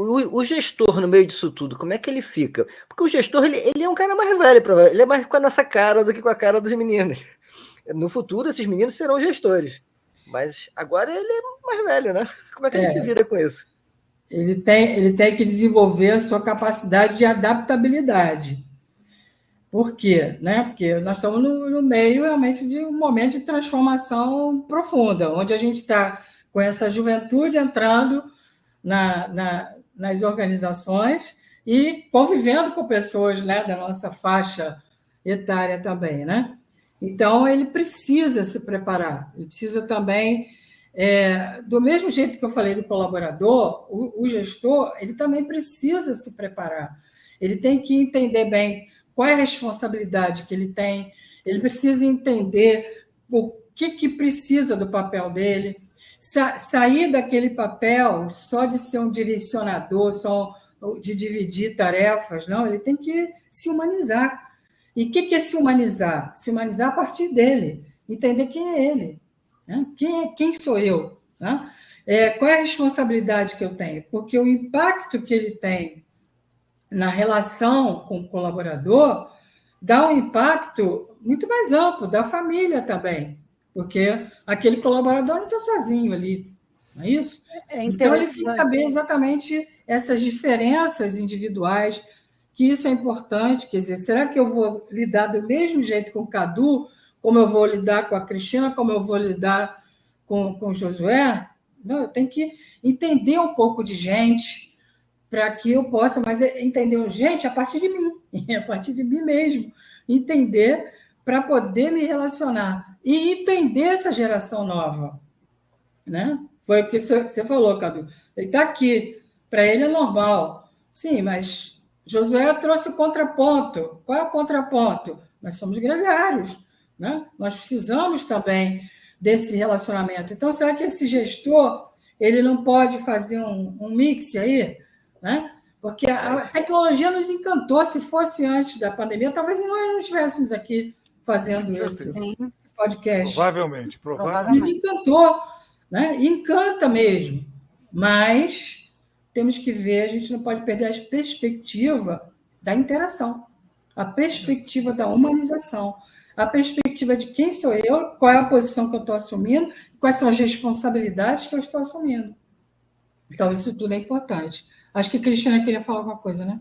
O gestor, no meio disso tudo, como é que ele fica? Porque o gestor, ele é um cara mais velho, ele é mais com a nossa cara do que com a cara dos meninos. No futuro, esses meninos serão gestores. Mas agora ele é mais velho, né? Como é que ele se vira com isso? Ele tem que desenvolver a sua capacidade de adaptabilidade. Por quê? Né? Porque nós estamos no meio realmente de um momento de transformação profunda, onde a gente está com essa juventude entrando nas organizações e convivendo com pessoas, né, da nossa faixa etária também. Né? Então, ele precisa se preparar, ele precisa também, do mesmo jeito que eu falei do colaborador, o gestor ele também precisa se preparar, ele tem que entender bem qual é a responsabilidade que ele tem, ele precisa entender o que precisa do papel dele, sair daquele papel só de ser um direcionador, só de dividir tarefas, não, ele tem que se humanizar. E o que é se humanizar? Se humanizar a partir dele, entender quem é ele, né? Quem sou eu? Né? Qual é a responsabilidade que eu tenho? Porque o impacto que ele tem na relação com o colaborador dá um impacto muito mais amplo, da família também, porque aquele colaborador não está sozinho ali, não é isso? Então, ele tem que saber exatamente essas diferenças individuais, que isso é importante, quer dizer, será que eu vou lidar do mesmo jeito com o Cadu, como eu vou lidar com a Cristina, como eu vou lidar com o Josué? Não, eu tenho que entender um pouco de gente, para que eu possa, mas entender gente a partir de mim, a partir de mim mesmo, entender para poder me relacionar e entender essa geração nova, né? Foi o que você falou, Cadu. Ele está aqui, para ele é normal. Sim, mas Josué trouxe o contraponto. Qual é o contraponto? Nós somos gregários, né? Nós precisamos também desse relacionamento. Então, será que esse gestor ele não pode fazer um mix aí, né? Porque a tecnologia nos encantou. Se fosse antes da pandemia, talvez nós não estivéssemos aqui fazendo esse podcast. Provavelmente. Nos encantou, né? Encanta mesmo. Mas temos que ver, a gente não pode perder a perspectiva da interação, a perspectiva da humanização, a perspectiva de quem sou eu, qual é a posição que eu estou assumindo, quais são as responsabilidades que eu estou assumindo. Então, isso tudo é importante. Acho que a Cristina queria falar alguma coisa, né?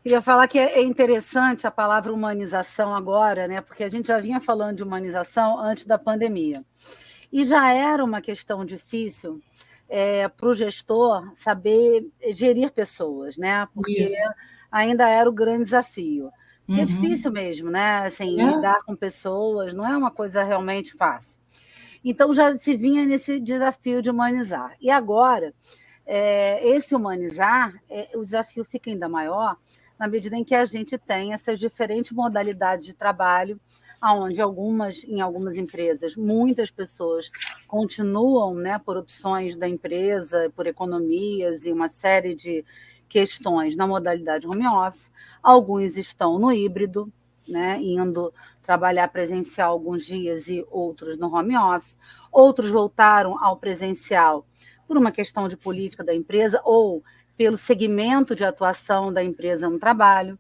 Queria falar que é interessante a palavra humanização agora, né? Porque a gente já vinha falando de humanização antes da pandemia. E já era uma questão difícil para o gestor saber gerir pessoas, né? Porque ainda era o grande desafio. Porque é difícil mesmo, né? Assim, lidar com pessoas não é uma coisa realmente fácil. Então, já se vinha nesse desafio de humanizar. E agora, esse humanizar, o desafio fica ainda maior na medida em que a gente tem essas diferentes modalidades de trabalho, onde em algumas empresas, muitas pessoas continuam, né, por opções da empresa, por economias e uma série de questões na modalidade home office. Alguns estão no híbrido, né, indo trabalhar presencial alguns dias e outros no home office. Outros voltaram ao presencial por uma questão de política da empresa ou pelo segmento de atuação da empresa no trabalho.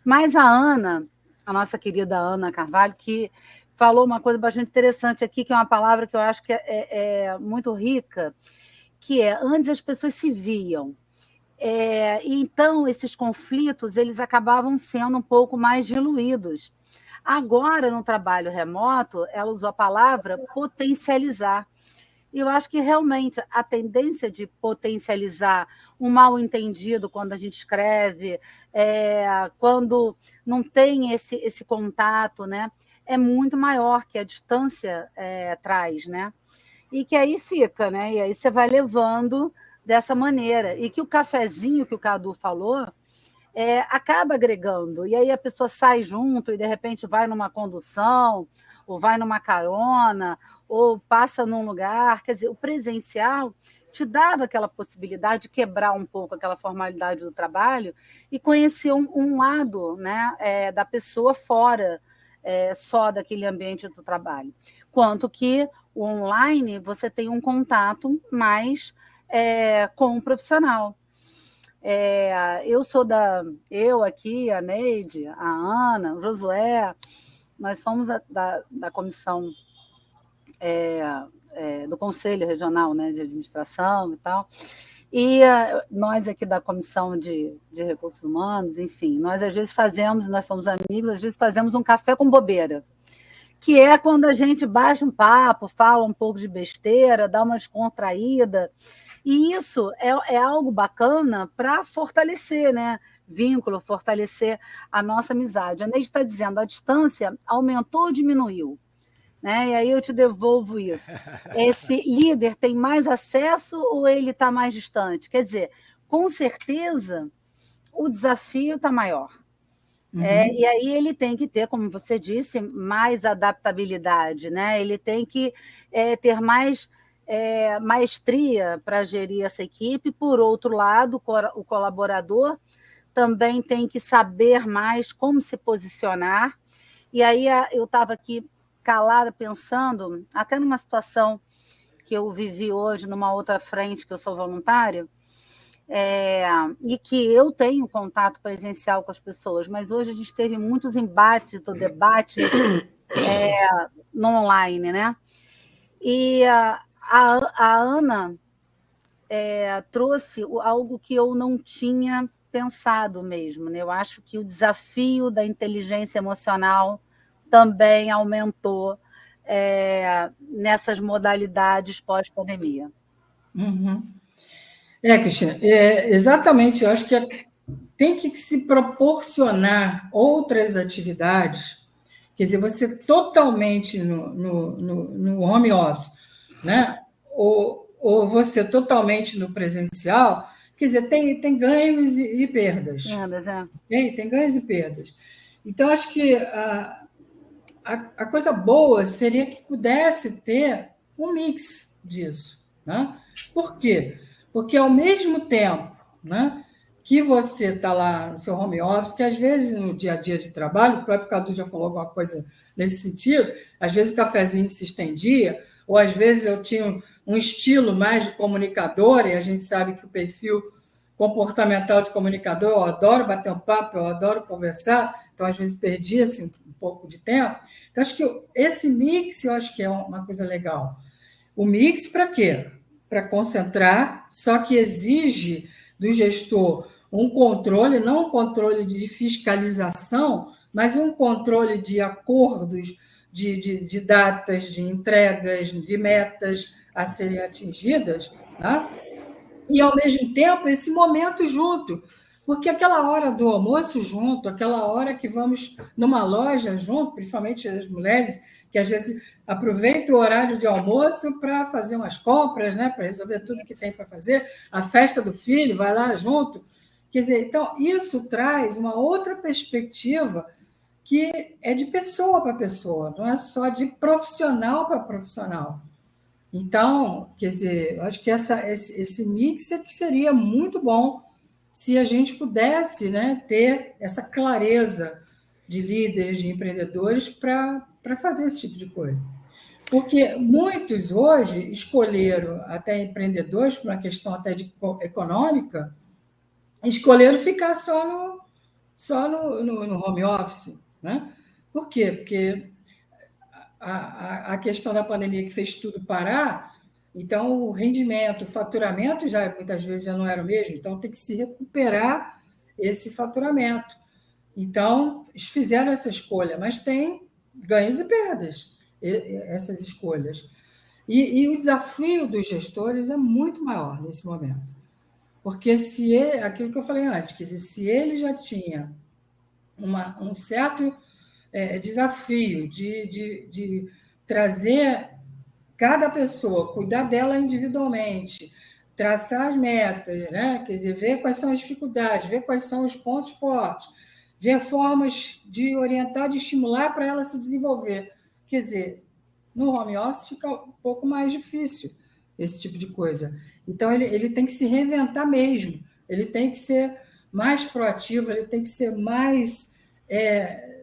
Mas a Ana, a nossa querida Ana Carvalho, que falou uma coisa bastante interessante aqui, que é uma palavra que eu acho que é muito rica, que antes as pessoas se viam. E então, esses conflitos eles acabavam sendo um pouco mais diluídos. Agora, no trabalho remoto, ela usou a palavra potencializar. E eu acho que realmente a tendência de potencializar um mal-entendido quando a gente escreve, quando não tem esse contato, né, é muito maior que a distância traz, né? E que aí fica, né? E aí você vai levando dessa maneira. E que o cafezinho que o Cadu falou acaba agregando. E aí a pessoa sai junto e, de repente, vai numa condução, ou vai numa carona, ou passa num lugar. Quer dizer, o presencial te dava aquela possibilidade de quebrar um pouco aquela formalidade do trabalho e conhecer um lado, né, da pessoa fora só daquele ambiente do trabalho. Quanto que o online você tem um contato mais com um profissional. Eu aqui, a Neide, a Ana, o Josué, nós somos da comissão do Conselho Regional, né, de Administração e tal, e nós aqui da Comissão de Recursos Humanos, enfim, nós às vezes nós somos amigos, às vezes fazemos um café com bobeira, que é quando a gente baixa um papo, fala um pouco de besteira, dá uma descontraída, e isso é algo bacana para fortalecer, né? Vínculo, fortalecer a nossa amizade. A Neide está dizendo, a distância aumentou ou diminuiu? Né? E aí eu te devolvo isso. Esse líder tem mais acesso ou ele está mais distante? Quer dizer, com certeza, o desafio está maior. E aí ele tem que ter, como você disse, mais adaptabilidade, né? Ele tem que ter mais maestria para gerir essa equipe. Por outro lado, o colaborador também tem que saber mais como se posicionar. E aí eu estava aqui calada, pensando, até numa situação que eu vivi hoje, numa outra frente, que eu sou voluntária, e que eu tenho contato presencial com as pessoas, mas hoje a gente teve muitos embates, debates no online, né? E a Ana trouxe algo que eu não tinha pensado mesmo, né? Eu acho que o desafio da inteligência emocional também aumentou nessas modalidades pós-pandemia. Cristina, exatamente. Eu acho que tem que se proporcionar outras atividades, quer dizer, você totalmente no home office, né? Ou você totalmente no presencial, quer dizer, tem ganhos e perdas. Tem ganhos e perdas. Então, acho que a coisa boa seria que pudesse ter um mix disso. Né? Por quê? Porque, ao mesmo tempo, né, que você está lá no seu home office, que às vezes no dia a dia de trabalho, o próprio Cadu já falou alguma coisa nesse sentido, às vezes o cafezinho se estendia, ou às vezes eu tinha um estilo mais de comunicador, e a gente sabe que o perfil comportamental de comunicador, eu adoro bater um papo, eu adoro conversar, então às vezes perdia-se um pouco de tempo. Então, acho que esse mix, eu acho que é uma coisa legal. O mix para quê? Para concentrar, só que exige do gestor um controle, não um controle de fiscalização, mas um controle de acordos, de datas, de entregas, de metas a serem atingidas, tá? E, ao mesmo tempo, esse momento junto, porque aquela hora do almoço junto, aquela hora que vamos numa loja junto, principalmente as mulheres, que às vezes aproveitam o horário de almoço para fazer umas compras, né, para resolver tudo que tem para fazer, a festa do filho, vai lá junto. Quer dizer, então, isso traz uma outra perspectiva que é de pessoa para pessoa, não é só de profissional para profissional. Então, quer dizer, acho que esse mix é que seria muito bom se a gente pudesse, né, ter essa clareza de líderes, de empreendedores para fazer esse tipo de coisa. Porque muitos hoje escolheram, até empreendedores, por uma questão até econômica, escolheram ficar só no home office. Né? Por quê? Porque a questão da pandemia que fez tudo parar, então o rendimento, o faturamento muitas vezes já não era o mesmo, então tem que se recuperar esse faturamento. Então, eles fizeram essa escolha, mas tem ganhos e perdas, essas escolhas. E o desafio dos gestores é muito maior nesse momento. Porque aquilo que eu falei antes, quer dizer, se ele já tinha um certo desafio de trazer cada pessoa, cuidar dela individualmente, traçar as metas, né? Quer dizer, ver quais são as dificuldades, ver quais são os pontos fortes, ver formas de orientar, de estimular para ela se desenvolver. Quer dizer, no home office fica um pouco mais difícil esse tipo de coisa. Então, ele tem que se reinventar mesmo, ele tem que ser mais proativo, ele tem que ser mais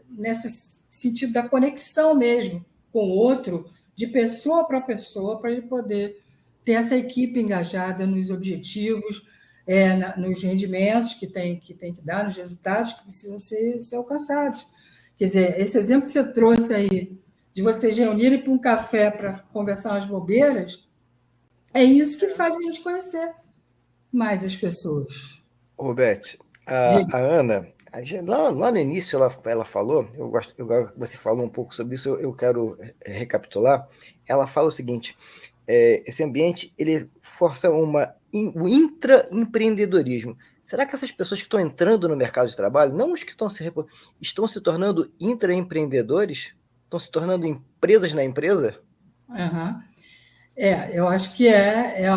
nesse sentido da conexão mesmo com o outro, de pessoa para pessoa, para ele poder ter essa equipe engajada nos objetivos, nos rendimentos que tem que dar, nos resultados que precisam ser alcançados. Quer dizer, esse exemplo que você trouxe aí, de vocês reunirem para um café para conversar umas bobeiras, é isso que faz a gente conhecer mais as pessoas. Roberto, a Ana, lá no início ela falou, você falou um pouco sobre isso, eu quero recapitular. Ela fala o seguinte: esse ambiente ele força o intraempreendedorismo. Será que essas pessoas que estão entrando no mercado de trabalho, não os que estão se tornando intraempreendedores? Estão se tornando empresas na empresa? Uhum. Eu acho que é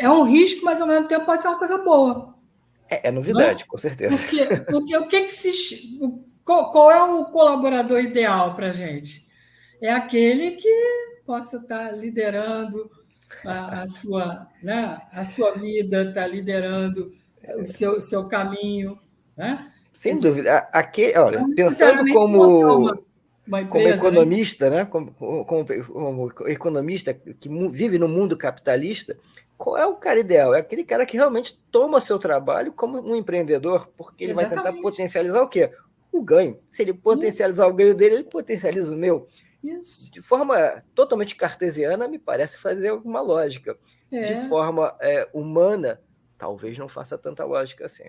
um risco, mas ao mesmo tempo pode ser uma coisa boa. É novidade, com certeza. Porque o que qual é o colaborador ideal para a gente? É aquele que possa estar liderando a sua vida, está liderando o seu caminho. Né? Sem dúvida. Olha, Não pensando necessariamente como uma empresa, economista, né? Como economista que vive no mundo capitalista, qual é o cara ideal? É aquele cara que realmente toma seu trabalho como um empreendedor, porque ele vai tentar potencializar o quê? O ganho. Se ele potencializar o ganho dele, ele potencializa o meu. Isso. De forma totalmente cartesiana, me parece fazer alguma lógica. De forma humana, talvez não faça tanta lógica assim.